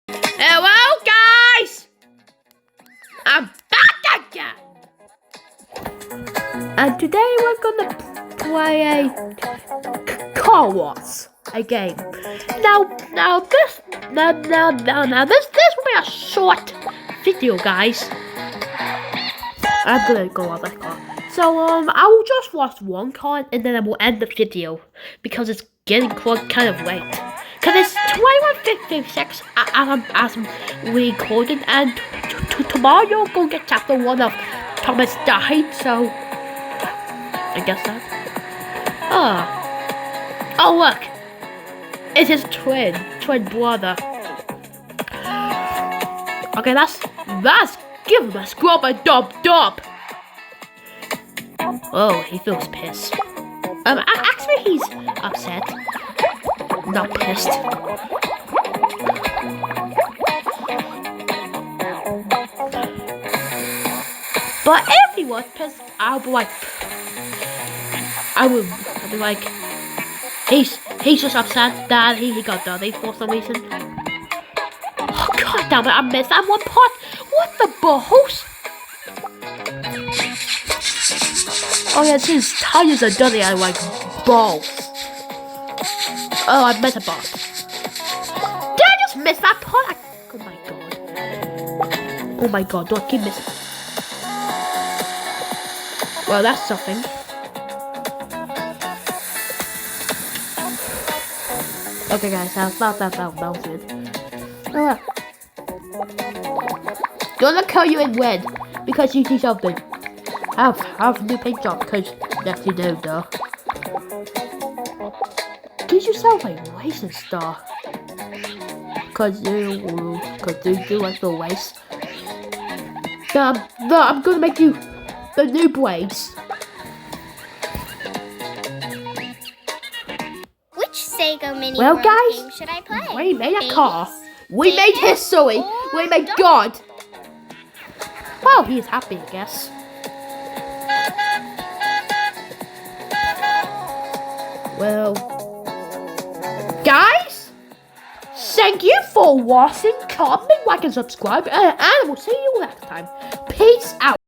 Hello, guys! I'm back again! And today we're gonna play a Car Wars, a game. Now this will be a short video, guys. I'm gonna go on that car. So I will just watch one car and then I will end the video because it's getting kind of late. Cause it's 21:56 as I'm recording, and tomorrow you're gonna get chapter 1 of Thomas Died. So I guess that. Oh look, it's his twin brother. Okay, let's give him a scrub and dub. Oh, he feels pissed. Actually, he's upset, not pissed. But if he was pissed, I'll be like, he's just upset that he got dirty for some reason. Oh god damn it! I missed that one part. What the balls? Oh yeah, his tires are dirty and like balls. Oh, I missed a ball. Did I just miss that part? Oh my god. Oh my god, don't keep missing. Well, that's something. Okay guys, that's not that good. Oh, gonna kill you and win because you see something. I have a new paint job because yes you do, though. Did you sound like racing star? Cause you do like the race. No, I'm gonna make you the new blades. Which Sega Mini Well, World guys, game should I play? we made a car. Ace, We made Sega, history. or We made Donkey? God. Well, he's happy, I guess. Well, guys, thank you for watching. Comment, like, and subscribe, and we'll see you next time. Peace out.